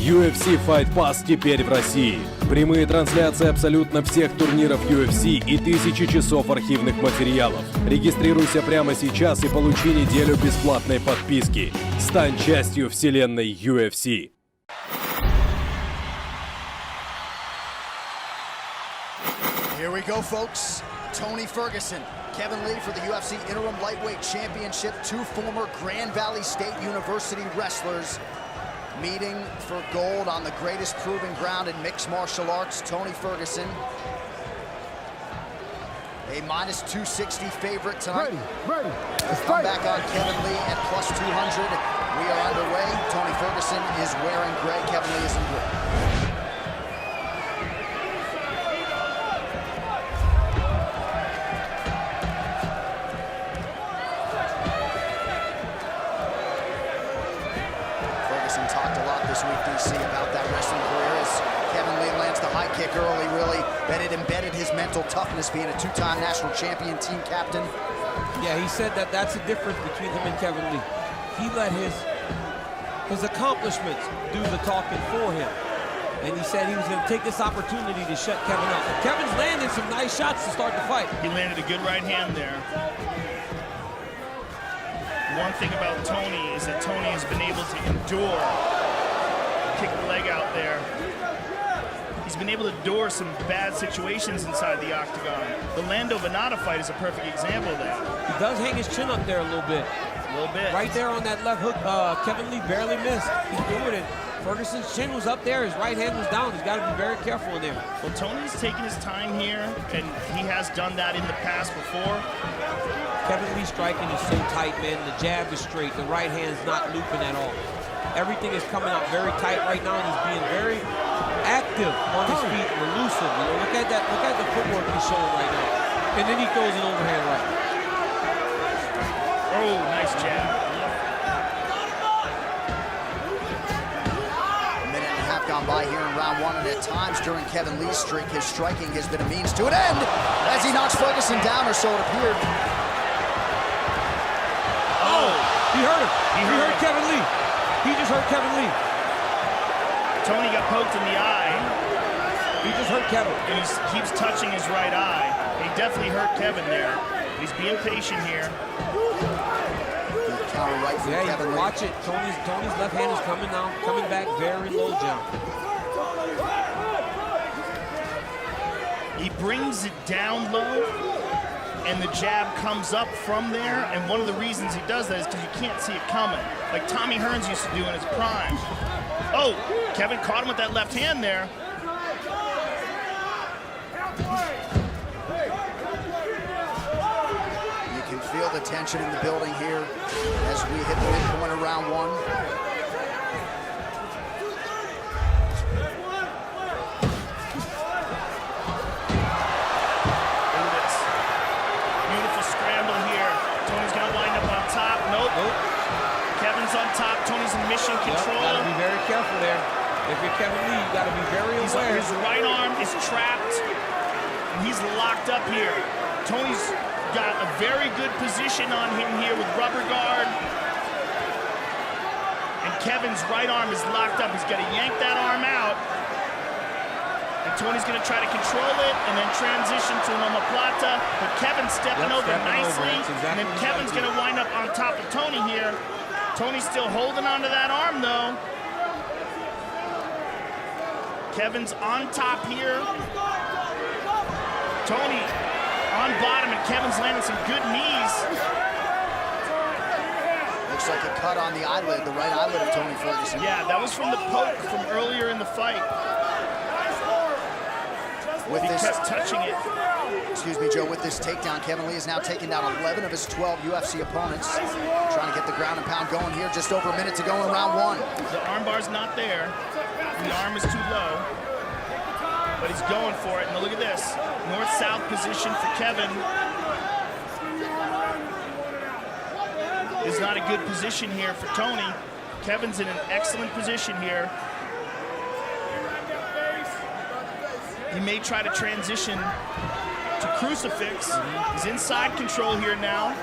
UFC Fight Pass теперь в России. Прямые трансляции абсолютно всех турниров UFC и тысячи часов архивных материалов. Регистрируйся прямо сейчас и получи неделю бесплатной подписки. Стань частью вселенной UFC. Here we go, folks. Toни Fергюson, Kevin Li for the UFC Interim Lightweight Championship. Two former Grand Valley State University wrestlers meeting for gold on the greatest proving ground in mixed martial arts. Toni Fергüson, a minus 260 favorite tonight. Ready. Come back on Kevin Li at plus 200. We are underway. Toni Fергüson is wearing gray. Kevin Li is in blue. Talked a lot this week, DC, about that wrestling career as Kevin Li lands the high kick early, really, that it embedded his mental toughness, being a two-time national champion, team captain. Yeah, he said that that's the difference between him and Kevin Li. He let his accomplishments do the talking for him. And he said he was going to take this opportunity to shut Kevin up. But Kevin's landed some nice shots to start the fight. He landed a good right hand there. One thing about Toni is that Toni has been able to endure, kick the leg out there. He's been able to endure some bad situations inside the octagon. The Lando Venata fight is a perfect example of that. He does hang his chin up there a little bit. A little bit. Right there on that left hook, Kevin Li barely missed. He's doing it. Ferguson's chin was up there, his right hand was down. He's got to be very careful in there. Well, Tony's taking his time here, and he has done that in the past before. Kevin Lee's striking is so tight, man. The jab is straight. The right hand's not looping at all. Everything is coming out very tight right now, and he's being very active on his feet and elusive. You know, look at that. Look at the footwork he's showing right now. And then he throws an overhand right. Oh, nice jab. A minute and a half gone by here in round one, and at times during Kevin Lee's streak, his striking has been a means to an end as he knocks Ferguson down, or so it appeared. He hurt him. He hurt Kevin Li. He just hurt Kevin Li. Tony got poked in the eye. He just hurt Kevin. And he keeps touching his right eye. He definitely hurt Kevin there. He's being patient here. Counter right from Kevin Li. Watch it. Tony's left hand is coming down, coming back very low jump. He brings it down low, and the jab comes up from there, and one of the reasons he does that is because you can't see it coming, like Tommy Hearns used to do in his prime. Oh, Kevin caught him with that left hand there. You can feel the tension in the building here as we hit the midpoint of round one. Kevin's on top, Tony's in mission control. Yep, gotta be very careful there. If you're Kevin Li, you gotta be very aware. His right arm is trapped, and he's locked up here. Tony's got a very good position on him here with rubber guard. And Kevin's right arm is locked up. He's gotta yank that arm out. And Tony's gonna try to control it and then transition to an omoplata. But Kevin's stepping over nicely. Exactly, and then Kevin's gonna wind up on top of Tony here. Tony's still holding onto that arm, though. Kevin's on top here. Tony on bottom, and Kevin's landing some good knees. Looks like a cut on the eyelid, the right eyelid of Toni Fергüson. Yeah, that was from the poke from earlier in the fight. With this, kept touching it. Excuse me, Joe, with this takedown, Kevin Li has now taken down 11 of his 12 UFC opponents. Trying to get the ground and pound going here, just over a minute to go in round one. The armbar's not there. The arm is too low. But he's going for it. And look at this. North-south position for Kevin. Is not a good position here for Tony. Kevin's in an excellent position here. He may try to transition to crucifix. He's inside control here now.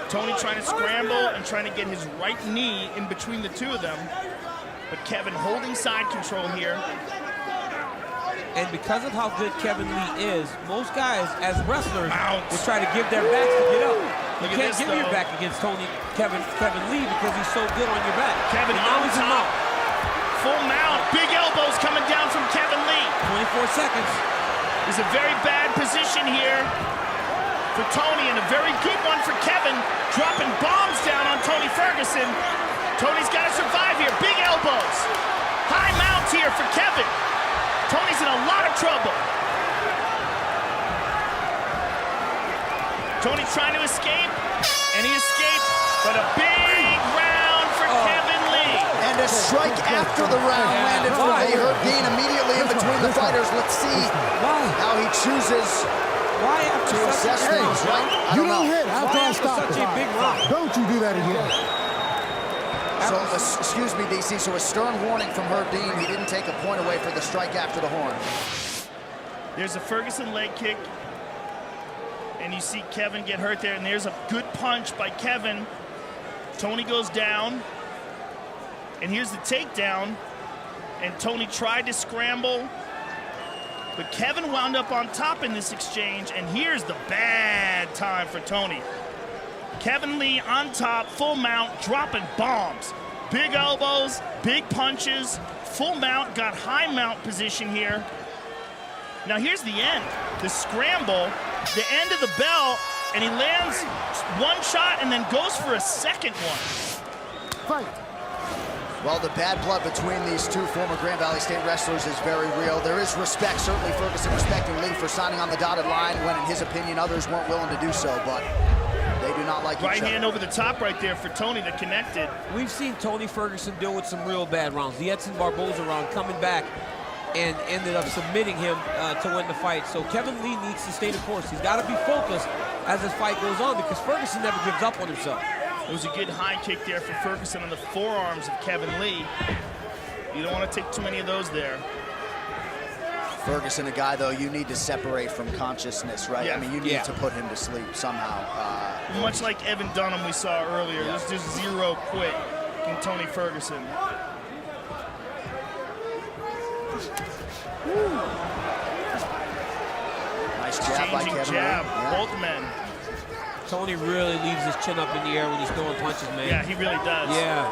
Tony trying to scramble and trying to get his right knee in between the two of them. But Kevin holding side control here. And because of how good Kevin Lee is, most guys, as wrestlers, will try to give their backs to get up. You can't give your back against Kevin Lee because he's so good on your back. Kevin on top. Full mount. Big elbows coming down from Kevin Lee. 24 seconds. It's a very bad position here for Tony, and a very good one for Kevin. Dropping bombs down on Tony Ferguson. Tony's got to survive here. Big elbows. High mount here for Kevin. Tony's in a lot of trouble. Tony's trying to escape, and he escaped, but a big round for Kevin Lee. And a strike after the round landed for a hurt Dean immediately in between the fighters. Let's see how he chooses to assess things, right? I don't know. Hit after I stop such a big round. Don't you do that again. So, excuse me, DC, so a stern warning from Herb Dean. He didn't take a point away for the strike after the horn. There's a Ferguson leg kick, and you see Kevin get hurt there, and there's a good punch by Kevin. Tony goes down, and here's the takedown, and Tony tried to scramble, but Kevin wound up on top in this exchange, and here's the bad time for Tony. Kevin Lee on top, full mount, dropping bombs. Big elbows, big punches, full mount, got high mount position here. Now here's the end, the scramble, the end of the bell, and he lands one shot and then goes for a second one. Fight. Well, the bad blood between these two former Grand Valley State wrestlers is very real. There is respect, certainly Ferguson respecting Lee for signing on the dotted line when, in his opinion, others weren't willing to do so, but they do not like each other. Right hand over the top right there for Tony that connected. We've seen Tony Ferguson deal with some real bad rounds. The Edson Barboza round coming back and ended up submitting him to win the fight. So Kevin Lee needs to stay the course. He's got to be focused as this fight goes on because Ferguson never gives up on himself. It was a good high kick there for Ferguson on the forearms of Kevin Lee. You don't want to take too many of those there. Ferguson, a guy, though, you need to separate from consciousness, right? Yeah. I mean, you need to put him to sleep somehow. Much like Evan Dunham we saw earlier. There's just zero quit in Tony Ferguson. Nice jab by Kevin Lee. Yeah. Both men. Tony really leaves his chin up in the air when he's throwing punches, man. Yeah, he really does. Yeah.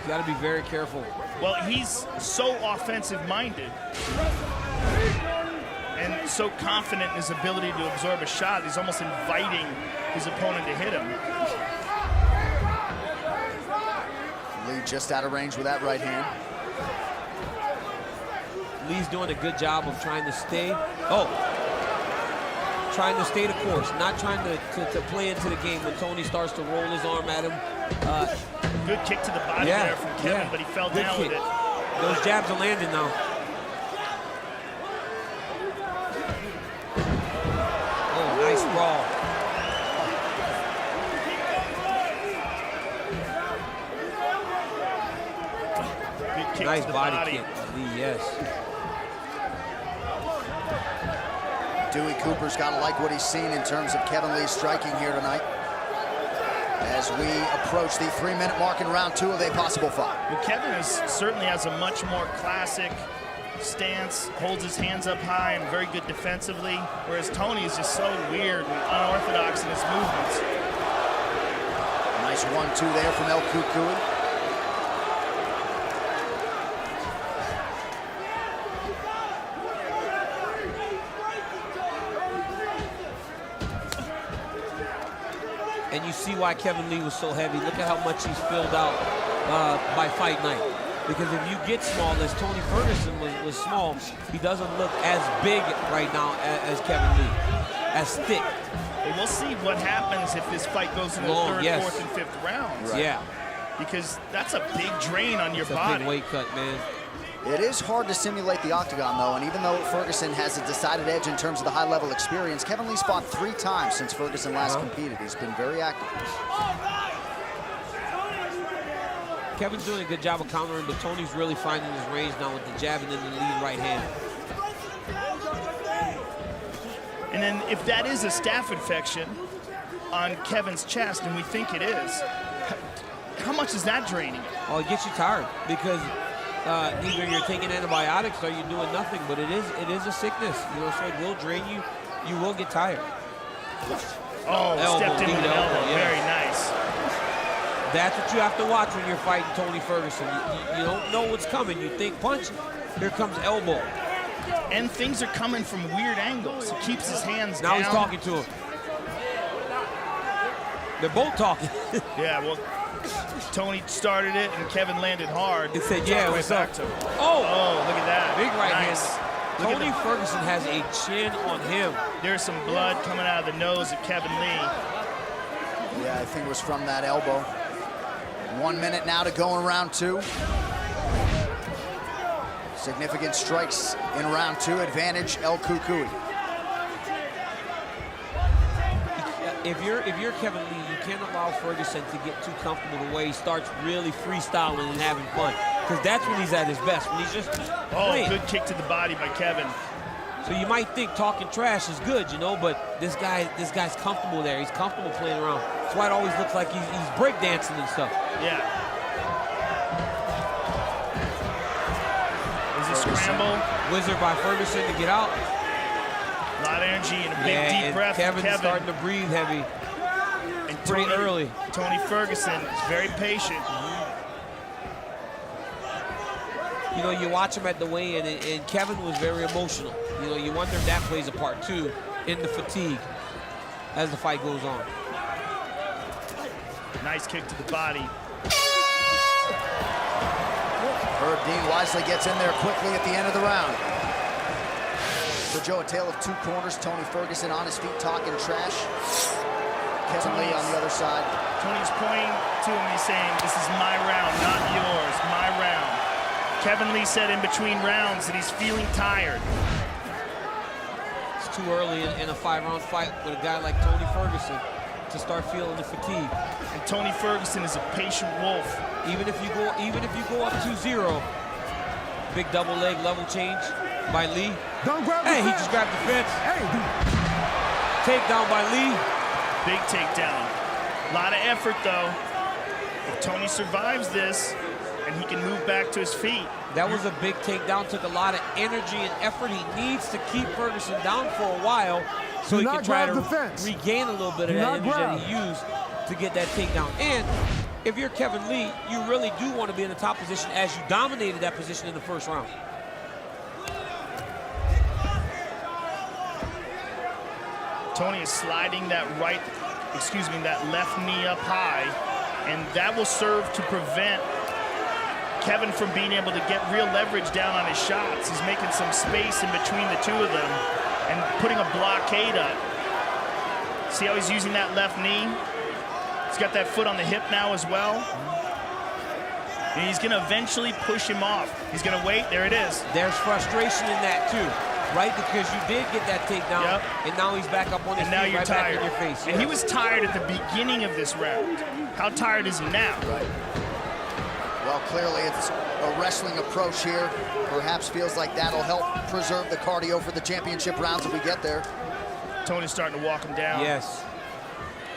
You got to be very careful. Well, he's so offensive-minded and so confident in his ability to absorb a shot, he's almost inviting his opponent to hit him. Lee just out of range with that right hand. Lee's doing a good job of trying to stay. Trying to stay the course, not trying to play into the game when Tony starts to roll his arm at him. Good kick to the body there from Kevin, but he fell down with it. Those jabs are landing now. Oh, nice sprawl. Good kick Nice to the body kick, Lee, yes. Dewey Cooper's got to like what he's seen in terms of Kevin Lee striking here tonight as we approach the 3-minute mark in round 2 of a possible fight. Well, Kevin certainly has a much more classic stance, holds his hands up high and very good defensively, whereas Tony is just so weird and unorthodox in his movements. Nice 1-2 there from El Cucuy. And you see why Kevin Lee was so heavy. Look at how much he's filled out by fight night. Because if you get small, as Tony Ferguson was small, he doesn't look as big right now as Kevin Lee, as thick. Well, we'll see what happens if this fight goes into the 3rd, 4th, and 5th rounds. Right. Yeah. Because that's a big drain on your It's body. a big weight cut, man. It is hard to simulate the octagon, though, and even though Ferguson has a decided edge in terms of the high-level experience, Kevin Lee's fought 3 times since Ferguson last competed. He's been very active. Kevin's doing a good job of countering, but Tony's really finding his range now with the jab and then the lead right hand. And then if that is a staph infection on Kevin's chest, and we think it is, how much is that draining him? Well, it gets you tired because either you're taking antibiotics or you're doing nothing, but it is a sickness, you know, so it will drain you. You will get tired. Oh, elbow, stepped in with an elbow. Yeah. Very nice. That's what you have to watch when you're fighting Tony Ferguson. You don't know what's coming. You think punch, here comes elbow. And things are coming from weird angles. He keeps his hands down. Now he's talking to him. They're both talking. Yeah, well, Tony started it and Kevin landed hard. He said, yeah, what's up? Oh, look at that. Big right nice. hand. Look Tony at Ferguson has a chin on him. There's some blood coming out of the nose of Kevin Lee. Yeah, I think it was from that elbow. 1 minute now to go in round 2. Significant strikes in round 2. Advantage El Cucuy. If you're Kevin Lee, you can't allow Ferguson to get too comfortable the way he starts really freestyling and having fun. Because that's when he's at his best, when he's just playing. Good kick to the body by Kevin. So you might think talking trash is good, you know, but this guy's comfortable there. He's comfortable playing around. That's why it always looks like he's breakdancing and stuff. Yeah. Is a scramble. Wizard by Ferguson to get out. A lot of energy and a big deep breath. Kevin's starting to breathe heavy. And pretty early. Tony Ferguson is very patient. You know, you watch him at the weigh-in, and Kevin was very emotional. You know, you wonder if that plays a part too in the fatigue as the fight goes on. Nice kick to the body. Herb Dean wisely gets in there quickly at the end of the round. So Joe, a tale of 2 corners. Tony Ferguson on his feet talking trash. Kevin Lee on the other side. Tony's pointing to him, he's saying, this is my round, not yours, my round. Kevin Lee said in between rounds that he's feeling tired. It's too early in a 5-round fight with a guy like Tony Ferguson to start feeling the fatigue. And Tony Ferguson is a patient wolf. Even if you go up 2-0, big double leg level change by Lee. Don't grab the Hey, he fence. just grabbed the fence. Hey, Takedown by Lee. Big takedown. A lot of effort though. If Tony survives this, and he can move back to his feet. That was a big takedown, took a lot of energy and effort. He needs to keep Ferguson down for a while so he can try to regain a little bit of that energy that he used to get that takedown. And if you're Kevin Lee, you really do want to be in the top position as you dominated that position in the first round. Tony is sliding that that left knee up high, and that will serve to prevent Kevin from being able to get real leverage down on his shots. He's making some space in between the two of them and putting a blockade up. See how he's using that left knee? He's got that foot on the hip now as well. And he's gonna eventually push him off. He's gonna wait, there it is. There's frustration in that too, right? Because you did get that takedown, and now he's back up on his feet, and now you're right tired. back in your face. And he was tired at the beginning of this round. How tired is he now? Right. Well, clearly it's a wrestling approach here. Perhaps feels like that'll help preserve the cardio for the championship rounds if we get there. Tony's starting to walk him down. Yes.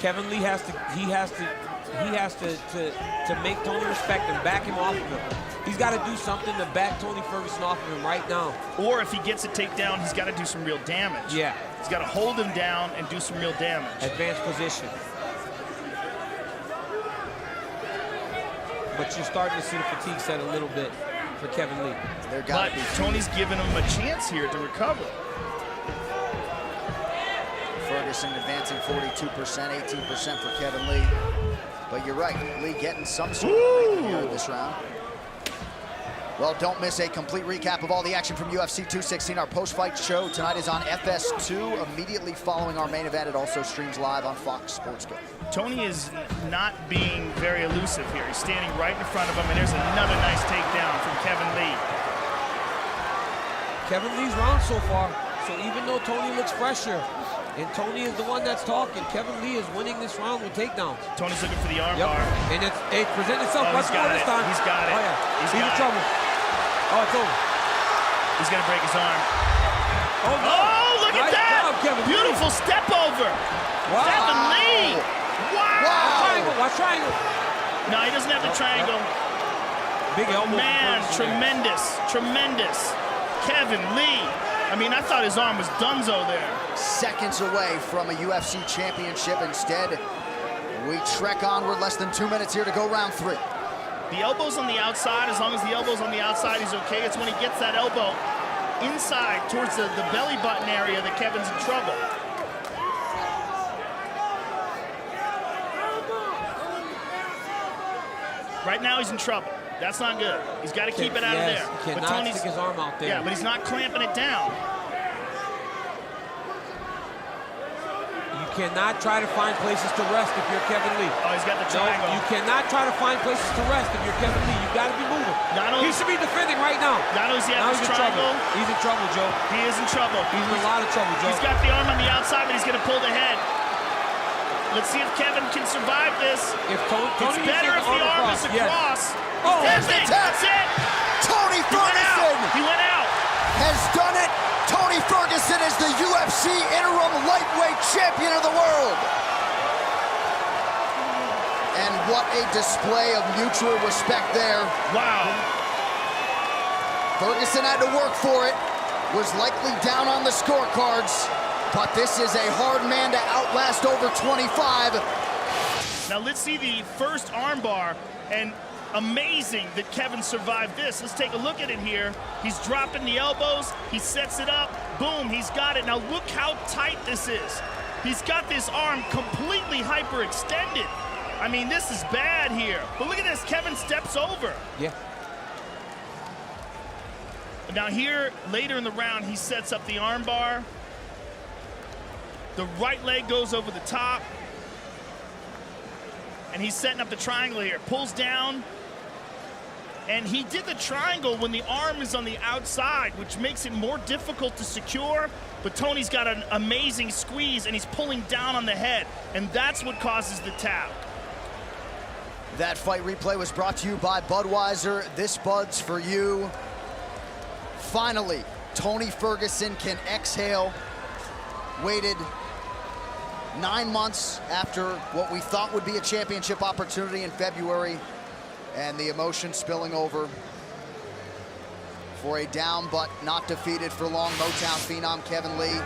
Kevin Lee has to make Tony respect him, back him off of him. He's got to do something to back Tony Ferguson off of him right now. Or if he gets a takedown, he's got to do some real damage. Yeah. He's got to hold him down and do some real damage. Advanced position. But you're starting to see the fatigue set a little bit for Kevin Lee. But Tony's giving him a chance here to recover. Ferguson advancing 42%, 18% for Kevin Lee. But you're right, Lee getting some sort of break here in this round. Well, don't miss a complete recap of all the action from UFC 216. Our post-fight show tonight is on FS2, immediately following our main event. It also streams live on Fox Sports Go. Tony is not being very elusive here. He's standing right in front of him, and there's another nice takedown from Kevin Lee. Kevin Lee's round so far, so even though Tony looks fresher, and Tony is the one that's talking, Kevin Lee is winning this round with takedowns. Tony's looking for the arm bar. And it presented itself much more this time. He's got it. Oh, yeah. He's in got trouble. Oh, it's over. He's going to break his arm. Oh, no. Oh, look at that! Job, Kevin. Beautiful step over. Wow. Kevin Lee. Wow. Triangle. Watch triangle. No, he doesn't have the triangle. Big elbow. Man, tremendous, tremendous. Kevin Lee. I mean, I thought his arm was donezo there. Seconds away from a UFC championship. Instead, we trek onward. Less than 2 minutes here to go round 3. The elbow's on the outside. As long as the elbow's on the outside, he's okay. It's when he gets that elbow inside towards the belly button area that Kevin's in trouble. Right now, he's in trouble. That's not good. He's got to keep it out of there. He cannot stick his arm out there. Yeah, but he's not clamping it down. You cannot try to find places to rest if you're Kevin Lee. Oh, he's got the triangle. No, you cannot try to find places to rest if you're Kevin Lee. You've got to be moving. He should be defending right now. Not only does he have his triangle. He's in trouble, Joe. He is in trouble. He's in a lot of trouble, Joe. He's got the arm on the outside, but he's going to pull the head. Let's see if Kevin can survive this. It's better if the arm is across. Yes. Oh, that's it. Tony Ferguson He went out. has done it. Tony Ferguson is the UFC interim lightweight champion of the world. And what a display of mutual respect there. Wow. Ferguson had to work for it, was likely down on the scorecards, but this is a hard man to outlast over 25. Now let's see the first armbar, and amazing that Kevin survived this. Let's take a look at it here. He's dropping the elbows, he sets it up, boom, he's got it. Now look how tight this is. He's got this arm completely hyperextended. I mean, this is bad here. But look at this, Kevin steps over. Yeah. Now here, later in the round, he sets up the armbar. The right leg goes over the top. And he's setting up the triangle here. Pulls down. And he did the triangle when the arm is on the outside, which makes it more difficult to secure. But Tony's got an amazing squeeze, and he's pulling down on the head. And that's what causes the tap. That fight replay was brought to you by Budweiser. This Bud's for you. Finally, Tony Ferguson can exhale. Waited 9 months after what we thought would be a championship opportunity in February, and the emotion spilling over for a down but not defeated for long Motown phenom Kevin Lee.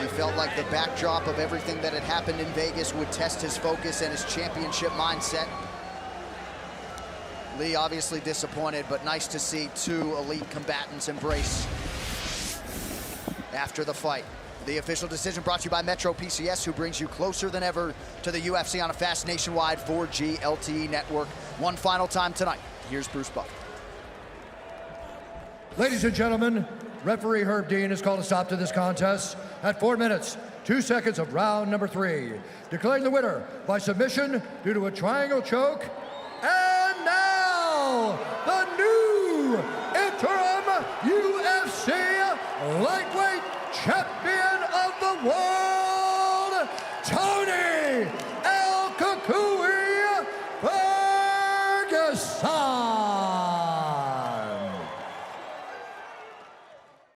He felt like the backdrop of everything that had happened in Vegas would test his focus and his championship mindset. Lee obviously disappointed, but nice to see two elite combatants embrace after the fight. The official decision brought to you by Metro PCS, who brings you closer than ever to the UFC on a fast nationwide 4G LTE network. One final time tonight. Here's Bruce Buffer. Ladies and gentlemen, referee Herb Dean has called a stop to this contest at 4 minutes, 2 seconds of round number 3, declaring the winner by submission due to a triangle choke. And now, the new interim UFC lightweight champion of the world,